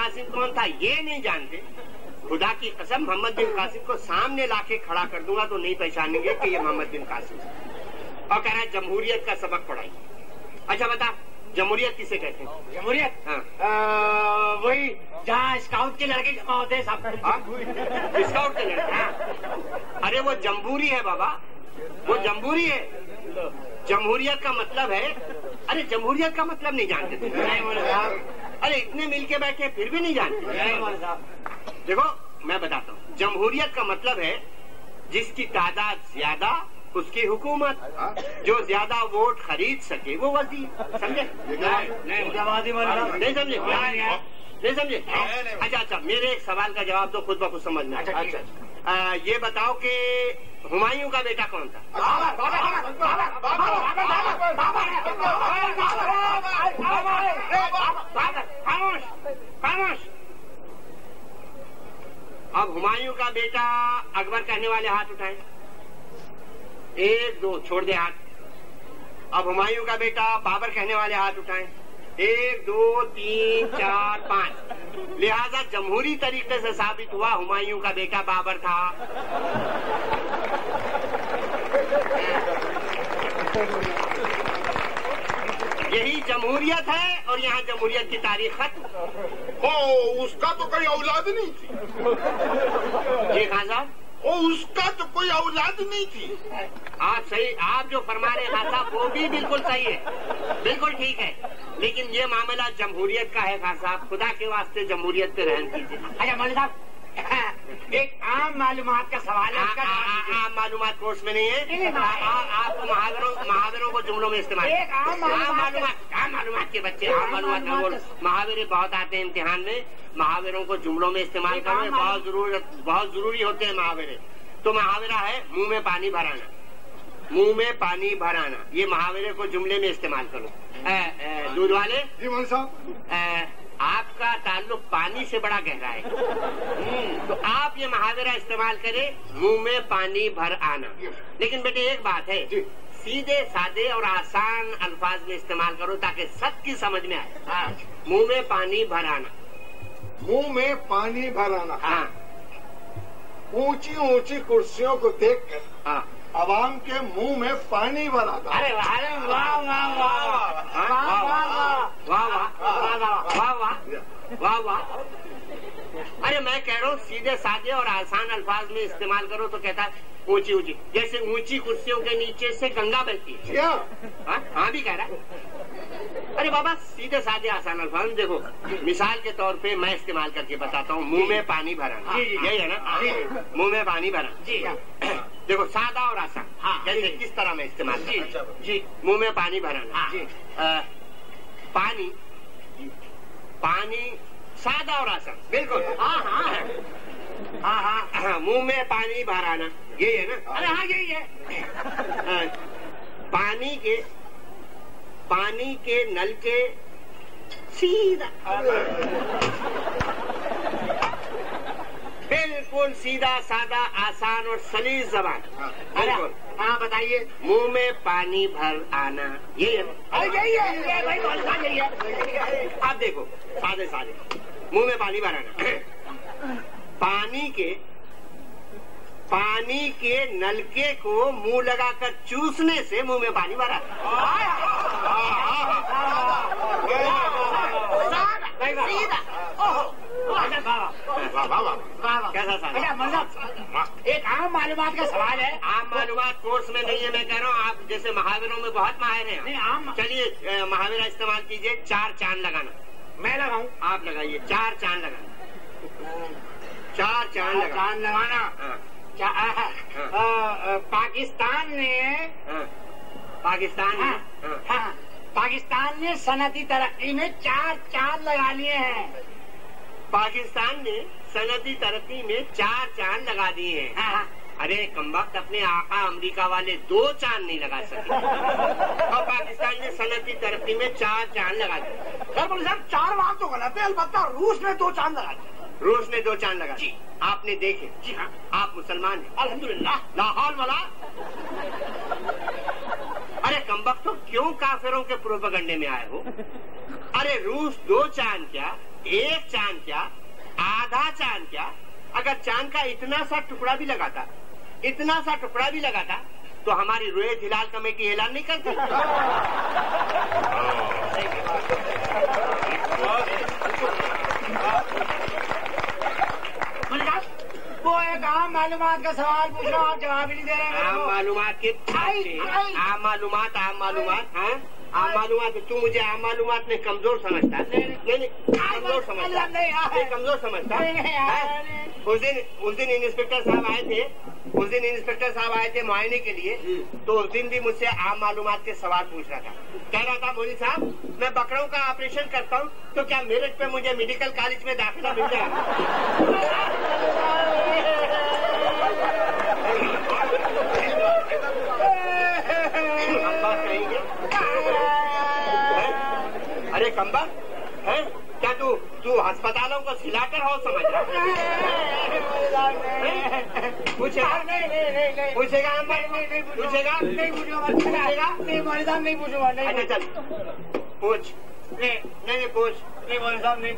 कासिम कौन था ये नहीं जानते, खुदा की कसम मोहम्मद बिन कासिम को सामने लाके खड़ा कर दूंगा तो नहीं पहचानेंगे कि ये मोहम्मद बिन कासिम है। और कह रहा है जमहूरियत का सबक पढ़ाई। अच्छा बता, जमहूरियत किसे कहते हैं? जमहूरियत? हाँ। वही जहाँ स्काउट के लड़के जमा होते हैं सब। स्काउट के लड़के? हाँ। अरे वो जमहूरी है बाबा, वो जमहूरी है। जमहूरियत का मतलब है, अरे जमहूरियत का मतलब नहीं जानते तुम? अरे इतने मिलके बैठे फिर भी नहीं जानते? देखो मैं बताता हूँ, जमहूरियत का मतलब है जिसकी तादाद ज्यादा उसकी हुकूमत, जो ज्यादा वोट खरीद सके वो वजीर। समझे? नहीं समझे? नहीं समझे? अच्छा, मेरे एक सवाल का जवाब तो खुद ब खुद समझ में। अच्छा, ये बताओ कि हुमायूं का बेटा कौन था? खामोश। अब हुमायूं का बेटा अकबर कहने वाले हाथ उठाए। 1 2 छोड़ दे हाथ। अब हुमायूं का बेटा बाबर कहने वाले हाथ उठाए। 1 2 3 4 5। लिहाजा जमहूरी तरीके से साबित हुआ हुमायूं का बेटा बाबर था। यही जमहूरियत है और यहाँ जमहूरियत की तारीख खत्म। ओ उसका तो कोई औलाद नहीं थी। जी खान साहब, ओ उसका तो कोई औलाद नहीं थी। आप सही, आप जो फरमा रहे खान साहब वो भी बिल्कुल सही है, बिल्कुल ठीक है, लेकिन ये मामला जमहूरियत का है खान साहब, खुदा के वास्ते जमहूरियत पे रहम कीजिए। अच्छा मौलवी साहब, एक आम मालूमात का सवाल है। आम मालूमात कोर्स में नहीं है, आपको महावरों को जुमलों में इस्तेमाल। आम मालूमात के बच्चे आम मालूमात महावरे बहुत आते हैं इम्तिहान में, महावरों को जुमलों में इस्तेमाल करना बहुत जरूरी होते हैं महावरे। तो महावरा है मुंह में पानी भराना, मुंह में पानी भराना, ये महावरे को जुमले में इस्तेमाल करो। दूध वाले जी मौलवी साहब, आपका ताल्लुक पानी से बड़ा गहरा है, तो आप ये मुहावरा इस्तेमाल करें, मुंह में पानी भर आना। लेकिन बेटे एक बात है, सीधे सादे और आसान अल्फाज में इस्तेमाल करो ताकि सबकी समझ में आए। मुंह में पानी भर आना, मुंह में पानी भर आना। हाँ। ऊंची ऊंची कुर्सियों को देखकर हाँ। आवाम के मुंह में पानी भर आता। अरे वाह वाह वाह वाह वाह वाह। अरे मैं कह रहा हूँ सीधे सादे और आसान अल्फाज में इस्तेमाल करो तो कहता है ऊंची ऊंची, जैसे ऊंची कुर्सियों के नीचे से गंगा बहती है। हाँ भी कह रहा है। अरे बाबा सीधे सादे आसान अल्फाज में देखो, मिसाल के तौर पे मैं इस्तेमाल करके बताता हूँ, मुंह में पानी भरा, यही है ना? मुंह में पानी भरा। देखो सादा और आसान, जैसे किस तरह में इस्तेमाल जी, मुंह में पानी भराना। पानी सादा और आसान, बिल्कुल। हाँ, मुंह में पानी भराना, यही है ना? अरे हाँ यही है। पानी के नल के सीधा, बिल्कुल सीधा सादा आसान और सलीस जबान। बिल्कुल। हाँ बताइए। मुंह में पानी भर आना, यही है? यही है भाई, यही है। आप देखो सादे सादे, मुंह में पानी भर आना। पानी के नलके को मुंह लगाकर चूसने से मुंह में पानी भरा। कैसा मतलब एक आम मालूमात का सवाल है। आम मालूमात कोर्स में नहीं है, मैं कह रहा हूँ आप जैसे महावरों में बहुत माहिर हैं। चलिए महावरा इस्तेमाल कीजिए, 4 चांद लगाना। मैं लगाऊं? आप लगाइए, 4 चांद लगाना। 4 चांद लगाना। पाकिस्तान ने सनती तरक्की में 4 चांद लगा लिए हैं। पाकिस्तान ने सनती तरक्की में 4 चांद लगा दिए हैं। अरे कमबख्त, अपने आका अमेरिका वाले 2 चांद नहीं लगा सके और पाकिस्तान ने सनती तरक्की में 4 चांद लगा दिए। साहब 4 बात तो गलत है, अलबत्ता रूस ने 2 चांद लगा दिए। रूस ने 2 चांद लगा जी, आपने देखे? जी हाँ। आप मुसलमान हैं? अल्हम्दुलिल्लाह। लाहौल वाला। अरे कमबख्त, तो क्यों काफिरों के प्रोपेगंडे में आए हो? अरे रूस 2 चांद क्या एक चांद क्या, आधा चांद क्या, अगर चांद का इतना सा टुकड़ा भी लगाता, इतना सा टुकड़ा भी लगाता, तो हमारी रोएत हिलाल कमेटी ऐलान नहीं करती। वो एक आम मालूमात का सवाल पूछ रहा हूँ, आप जवाब ही नहीं दे रहे हैं। आम मालूमात के आम मालूमात हाँ आम मालूमात। तू मुझे आम मालूमात में कमजोर समझता? नहीं कमजोर समझता, नहीं कमजोर समझता। उस दिन इंस्पेक्टर साहब आए थे मुआयने के लिए, तो उस दिन भी मुझसे आम मालूमात के सवाल पूछ रहा था। कह रहा था मौलवी साहब मैं बकरों का ऑपरेशन करता हूँ, तो क्या मेरिट पे मुझे मेडिकल कॉलेज में दाखिला मिल जाएगा? अरे कम्बा है क्या तू अस्पतालों को सिलाकर हो समझ रहा? पूछेगा नहीं पूछूंगा। अच्छा चल पूछ। नहीं पूछ। नहीं मौलवी साहब नहीं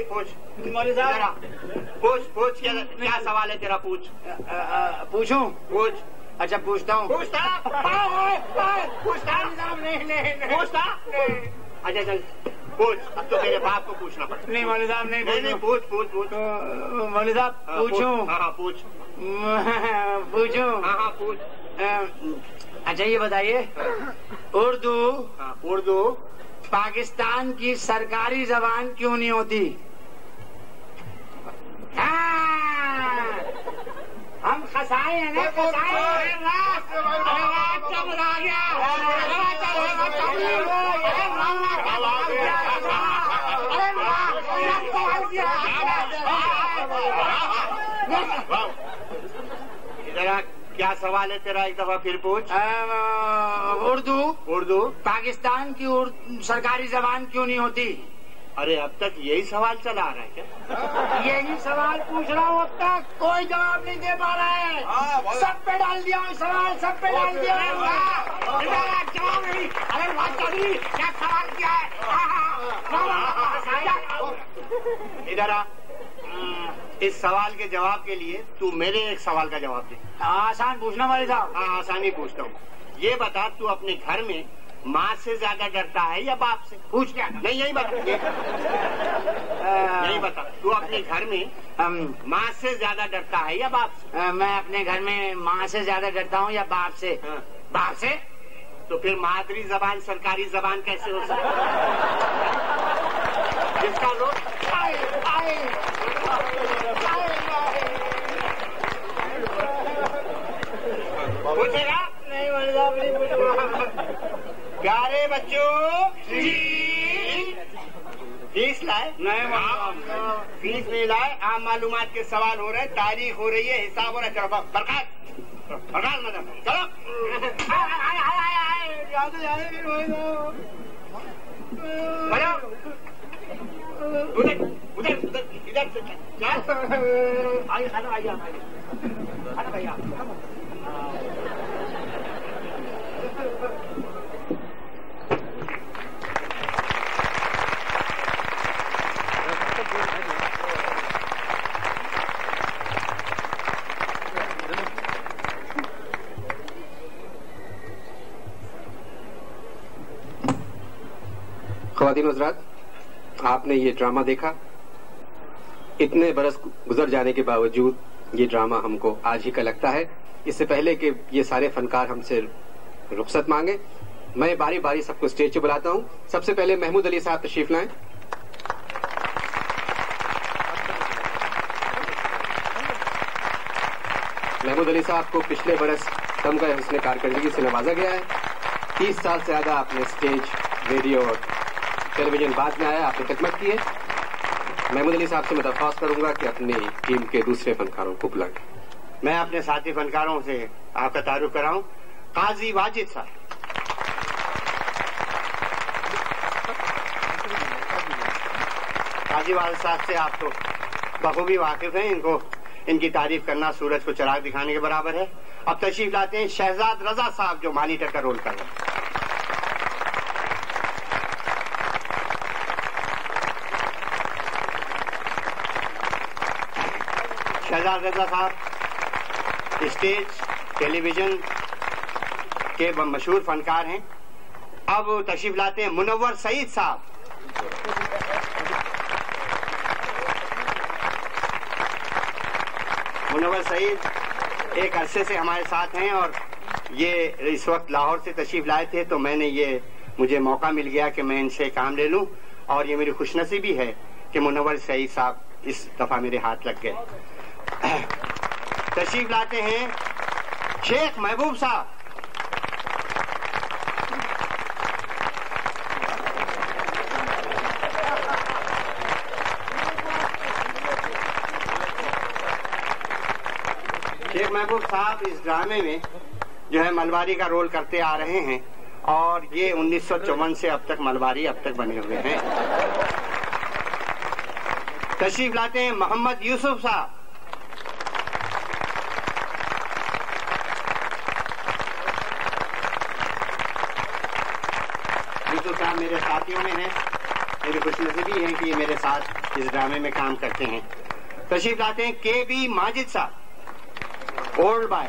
पूछ। मौलवी साहब पूछ क्या सवाल है तेरा? पूछूं? पूछ। अच्छा पूछता हूँ। पूछता। अच्छा चल पूछ। अब तो मेरे बाप को पूछना पड़ता। नहीं मौलवी साहब नहीं पूछ। मौलवी साहब पूछूं? हाँ पूछ। पूछूं? हाँ पूछ। अच्छा ये बताइए, उर्दू पाकिस्तान की सरकारी जबान क्यों नहीं होती? हम खसाए हैं ना, इधर क्या सवाल है तेरा? एक दफा फिर पूछ। उर्दू पाकिस्तान की सरकारी जबान क्यों नहीं होती? अरे अब तक यही सवाल चला आ रहा है क्या? यही सवाल पूछ रहा हूँ, अब तक कोई जवाब नहीं दे पा रहा है। सब पे डाल दिया सवाल, सब पे डाल दिया। जवाब नहीं। अरे वाकई क्या सवाल किया है? इधर आ। इस सवाल के जवाब के लिए तू मेरे एक सवाल का जवाब दे। आसान पूछना वाले साहब। हाँ आसानी पूछता हूँ। ये बता तू अपने घर में माँ से ज्यादा डरता है या बाप से? पूछ क्या? नहीं यही बता। यही बता तू अपने घर में माँ से ज्यादा डरता है या बाप से? मैं अपने घर में माँ से ज्यादा डरता हूँ या बाप से? बाप से। तो फिर मादरी जबान सरकारी जबान कैसे हो सकती है? जिसका लोग पूछेगा? नहीं मौलवी साहब नहीं पूछूंगा। प्यारे बच्चों फीस लाए? नहीं फीस नहीं लाए। आम मालूमात के सवाल हो रहे हैं, तारीख हो रही है, हिसाब हो रहा है। चलो बरकत मतलब चलो। उधर इधर से आइए खाना भैया। ख़वातीन हज़रात, आपने ये ड्रामा देखा। इतने बरस गुजर जाने के बावजूद ये ड्रामा हमको आज ही का लगता है। इससे पहले कि ये सारे फनकार हमसे रुखसत मांगे, मैं बारी बारी सबको स्टेज पे बुलाता हूँ। सबसे पहले महमूद अली साहब तशरीफ लाएं। महमूद अली साहब को पिछले बरस तमगा हुस्न कारकर्दगी से नवाजा गया है। 30 साल से ज्यादा आपने स्टेज, रेडियो और टेलीविजन बाद में आया, आपने खिदमत की है। महमूद अली साहब से मैं दरख्वास्त करूंगा कि अपनी टीम के दूसरे फनकारों को बुलाएं। मैं अपने साथी फनकारों से आपका तारुफ कराऊं। काजी वाजिद साहब। काजी वाजिद साहब से आप तो बखूबी वाकिफ हैं। इनकी तारीफ करना सूरज को चिराग दिखाने के बराबर है। अब तशरीफ लाते हैं शहजाद रजा साहब, जो मॉनिटर का रोल कर रहे हैं। शहजाद रजा साहब स्टेज टेलीविजन के मशहूर फनकार हैं। अब तशरीफ लाते हैं मुनव्वर सईद साहब। मुनव्वर सईद एक अरसे से हमारे साथ हैं और ये इस वक्त लाहौर से तशरीफ लाए थे, तो मुझे मौका मिल गया कि मैं इनसे काम ले लूं और ये मेरी खुशनसीबी है कि मुनव्वर सईद साहब इस दफा मेरे हाथ लग गए। तशरीफ लाते हैं शेख महबूब साहब। शेख महबूब साहब इस ड्रामे में जो है मलबारी का रोल करते आ रहे हैं और ये 1954 से अब तक मलबारी अब तक बने हुए हैं। तशरीफ लाते हैं मोहम्मद यूसुफ साहब। यूसुफ साहब मेरे साथियों में हैं, मेरी खुशनसीबी है कि ये मेरे साथ इस ड्रामे में काम करते हैं। तशरीफ लाते हैं KB माजिद साहब, ओल्ड बॉय।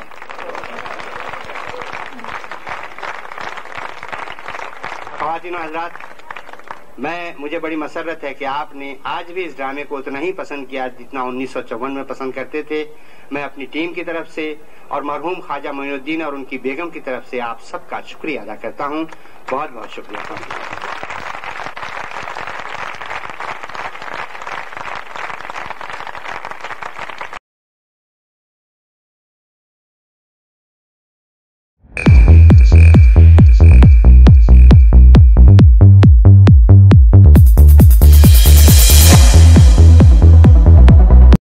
ख़वातीन और हज़रात, मुझे बड़ी मसरत है कि आपने आज भी इस ड्रामे को उतना ही पसंद किया जितना 1954 में पसंद करते थे। मैं अपनी टीम की तरफ से और मरहूम ख्वाजा मोइनुद्दीन और उनकी बेगम की तरफ से आप सबका शुक्रिया अदा करता हूँ। बहुत बहुत शुक्रिया।